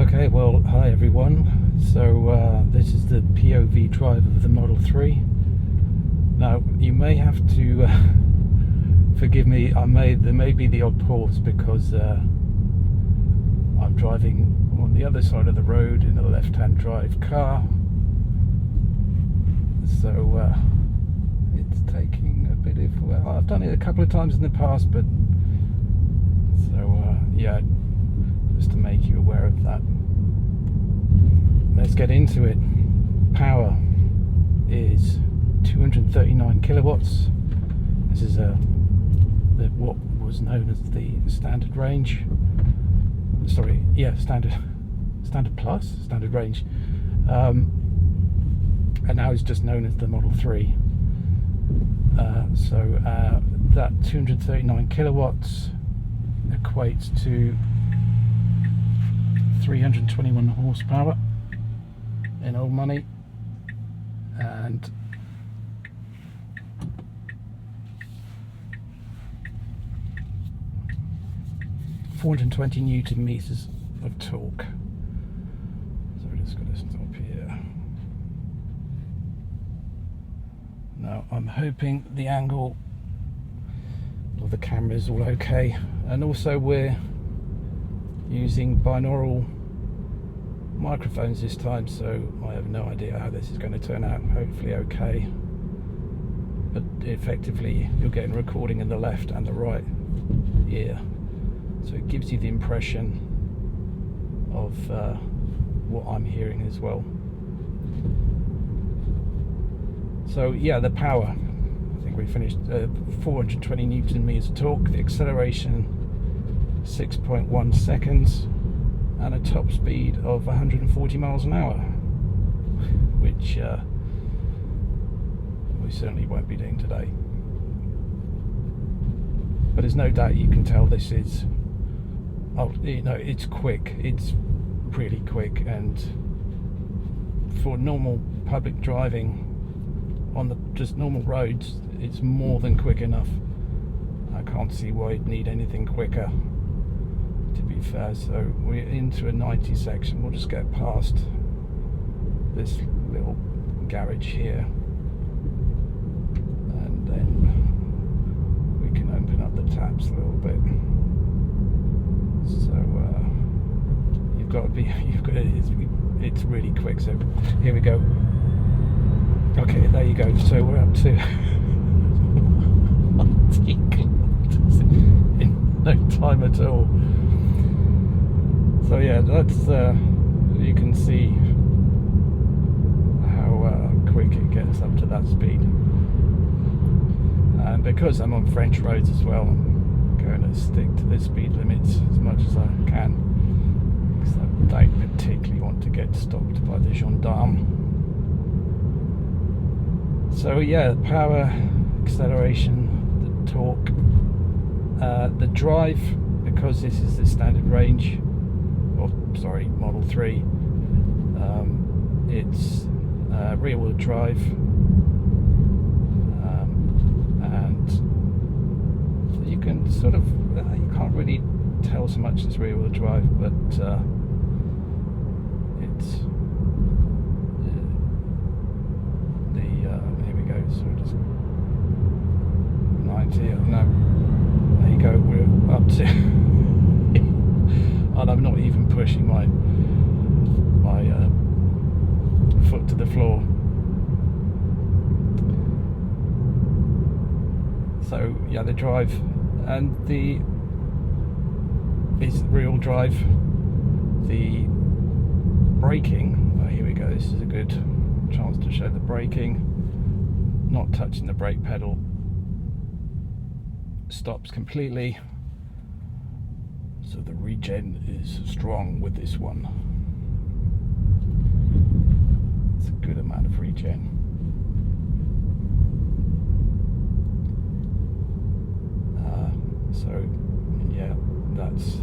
Okay, well, hi everyone. So this is the POV drive of the Model 3. Now, you may have to forgive me. There may be the odd pause because I'm driving on the other side of the road in a left-hand drive car. So it's taking a bit of. Well, I've done it a couple of times in the past, but yeah, just to make you aware of that. Let's get into it. Power is 239 kilowatts. This is what was known as the standard range. Sorry, yeah, standard plus, standard range, and now it's just known as the Model 3. So that 239 kilowatts equates to 321 horsepower in old money, and .420 Newton meters of torque. So we're just going to stop here. Now I'm hoping the angle of the camera is all okay, and also we're using binaural microphones this time, so I have no idea how this is going to turn out. Hopefully okay, but effectively you're getting recording in the left and the right ear, so it gives you the impression of what I'm hearing as well. So yeah, the power, I think we finished 420 Newton meters of torque, the acceleration 6.1 seconds, and a top speed of 140 miles an hour, which we certainly won't be doing today. But there's no doubt you can tell this is, it's quick. It's really quick, and for normal public driving on the just normal roads, it's more than quick enough. I can't see why you'd need anything quicker, to be fair. So we're into a 90 section. We'll just get past this little garage here, and then we can open up the taps a little bit. So it's really quick. So here we go. Okay, there you go. So we're up to 90 kilometers in no time at all. So yeah, that's you can see how quick it gets up to that speed. And because I'm on French roads as well, I'm going to stick to the speed limits as much as I can, because I don't particularly want to get stopped by the gendarme. So yeah, power, acceleration, the torque, the drive, because this is the standard range, Model 3, it's rear wheel drive, and you can sort of, you can't really tell so much it's rear wheel drive, but it's here we go, so just 90, no, there you go, we're up to and I'm not even pushing my foot to the floor. So yeah, the drive, and is rear wheel drive. The braking, well, here we go, this is a good chance to show the braking. Not touching the brake pedal, stops completely. So the regen is strong with this one. It's a good amount of regen. So yeah, that's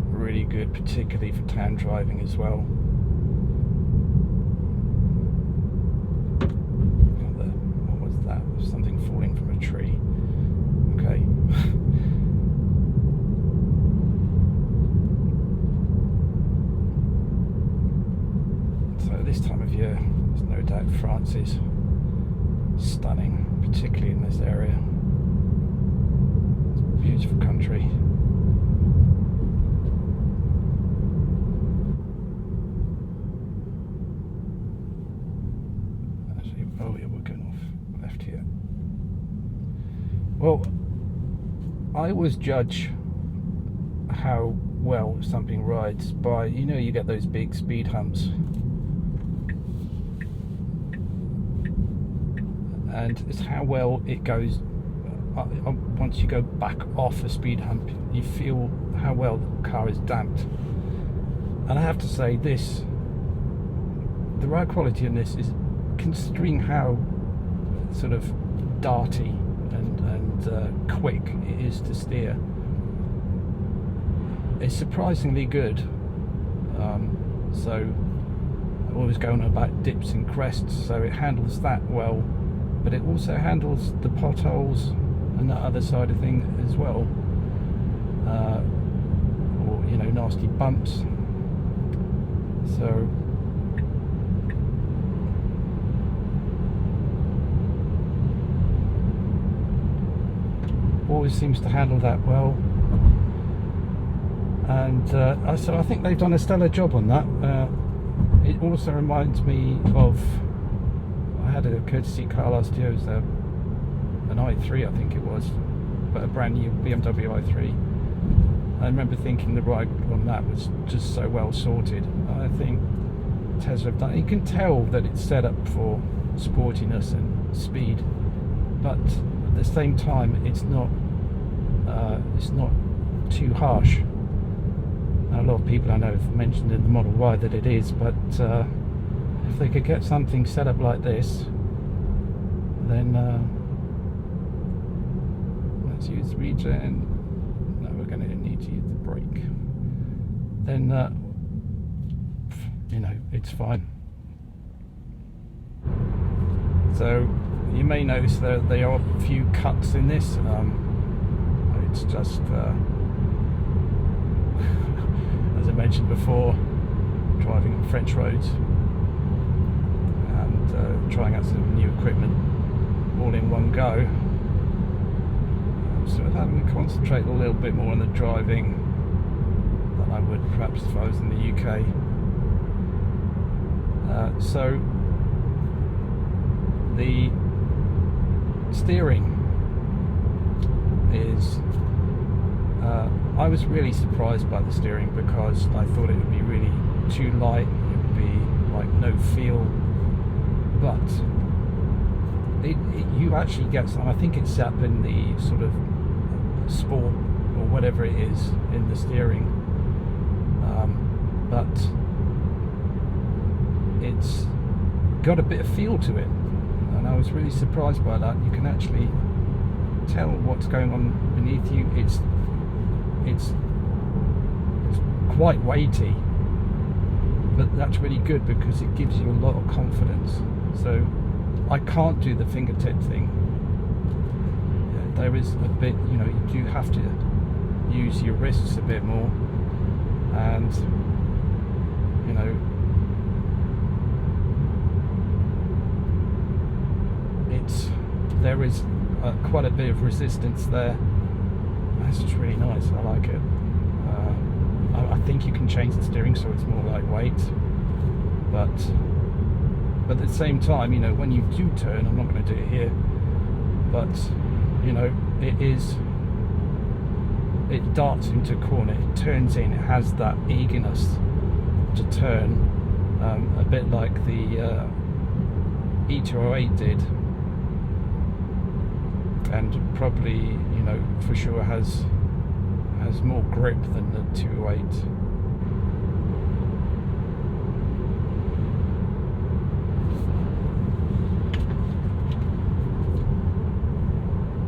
really good, particularly for town driving as well. What was that? Something falling from a tree. Okay. yeah, there's no doubt France is stunning, particularly in this area. It's a beautiful country. Actually, oh yeah, we're going off left here. Well, I always judge how well something rides by, you get those big speed humps, and it's how well it goes. Once you go back off a speed hump, you feel how well the car is damped. And I have to say, the ride quality in this is, considering how sort of darty and quick it is to steer, it's surprisingly good. So I'm always going on about dips and crests, so it handles that well, but it also handles the potholes and that other side of thing as well, or nasty bumps. So always seems to handle that well. And so I think they've done a stellar job on that. It also reminds me of, I had a courtesy car last year. It was an i3, I think it was, but a brand new BMW i3. I remember thinking the ride on that was just so well sorted. I think Tesla have done. You can tell that it's set up for sportiness and speed, but at the same time, it's not too harsh. A lot of people I know have mentioned in the Model Y that it is, but if they could get something set up like this, then let's use regen. No, we're going to need to use the brake. Then it's fine. So you may notice that there are a few cuts in this. It's just as I mentioned before, driving on French roads and trying out some new equipment all in one go. So having to concentrate a little bit more on the driving than I would perhaps if I was in the UK. So the steering is I was really surprised by the steering, because I thought it would be really too light, it would be like no feel, but you actually get some. I think it's up in the sort of sport or whatever it is in the steering, but it's got a bit of feel to it, and I was really surprised by that. You can actually tell what's going on beneath you. It's quite weighty, but that's really good because it gives you a lot of confidence. So I can't do the fingertip thing. There is a bit, you do have to use your wrists a bit more, and there is quite a bit of resistance there. That's just really nice. I like it. I think you can change the steering so it's more lightweight, but at the same time, when you do turn, I'm not going to do it here, but it darts into a corner, it turns in, it has that eagerness to turn, a bit like the E208 did, and probably for sure has more grip than the 208.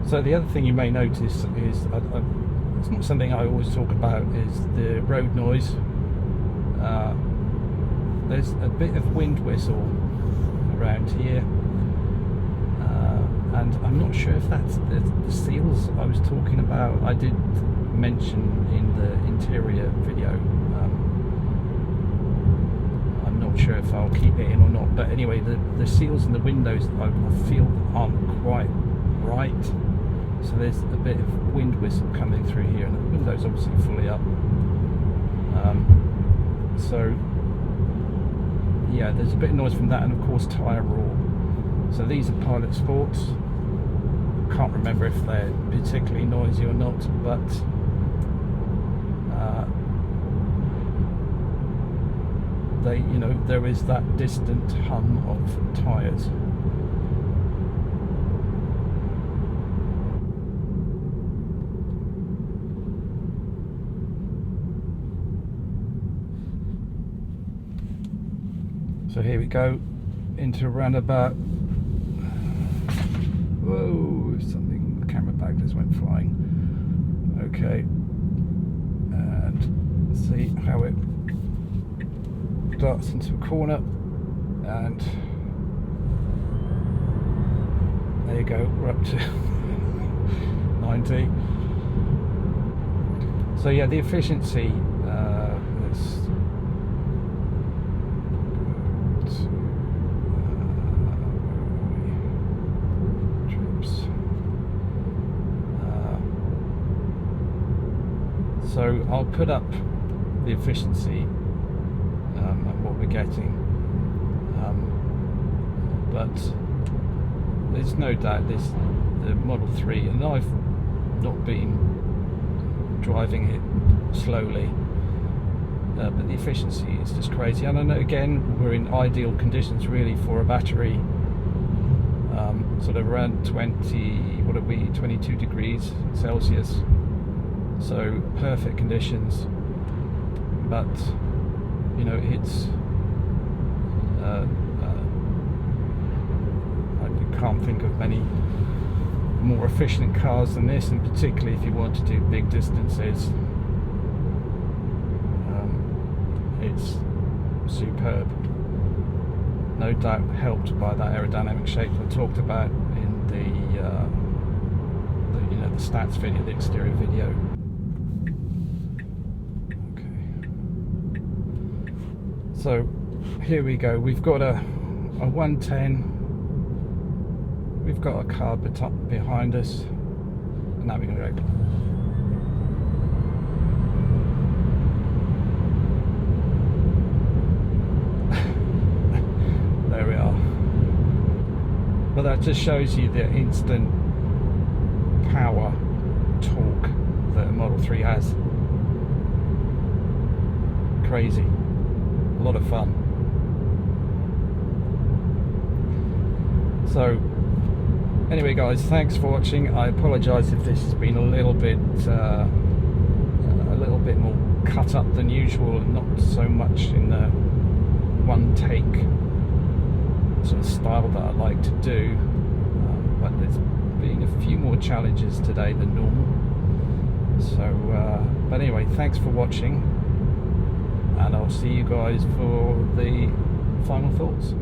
So the other thing you may notice is, it's not something I always talk about, is the road noise. There's a bit of wind whistle around here, and I'm not sure if that's the seals I was talking about. I did mention in the interior video. I'm not sure if I'll keep it in or not, but anyway, the seals in the windows I feel aren't quite right, so there's a bit of wind whistle coming through here, and the window's obviously fully up. So yeah, there's a bit of noise from that, and of course tyre roar. So these are Pilot Sports. Can't remember if they're particularly noisy or not, but they, you know, there is that distant hum of tyres. So here we go into a roundabout. Whoa, something, the camera bag just went flying. Okay, and see how it darts into a corner, and there you go, we're up to 90. So yeah, the efficiency, let's so I'll put up the efficiency and what we're getting, but there's no doubt the Model 3, and I've not been driving it slowly, but the efficiency is just crazy. And I know, again, we're in ideal conditions really for a battery, sort of around 22 degrees Celsius. So perfect conditions, but you know, it's I can't think of many more efficient cars than this, and particularly if you want to do big distances, it's superb. No doubt helped by that aerodynamic shape I talked about in the you know, the stats video, the exterior video. So here we go, we've got a 110, we've got a car behind us, and now we're going to go. There we are. But that just shows you the instant power, torque that a Model 3 has. Crazy. A lot of fun. So anyway guys, thanks for watching. I apologise if this has been a little bit more cut up than usual, and not so much in the one take sort of style that I like to do, but there's been a few more challenges today than normal. So but anyway, thanks for watching, and I'll see you guys for the final thoughts.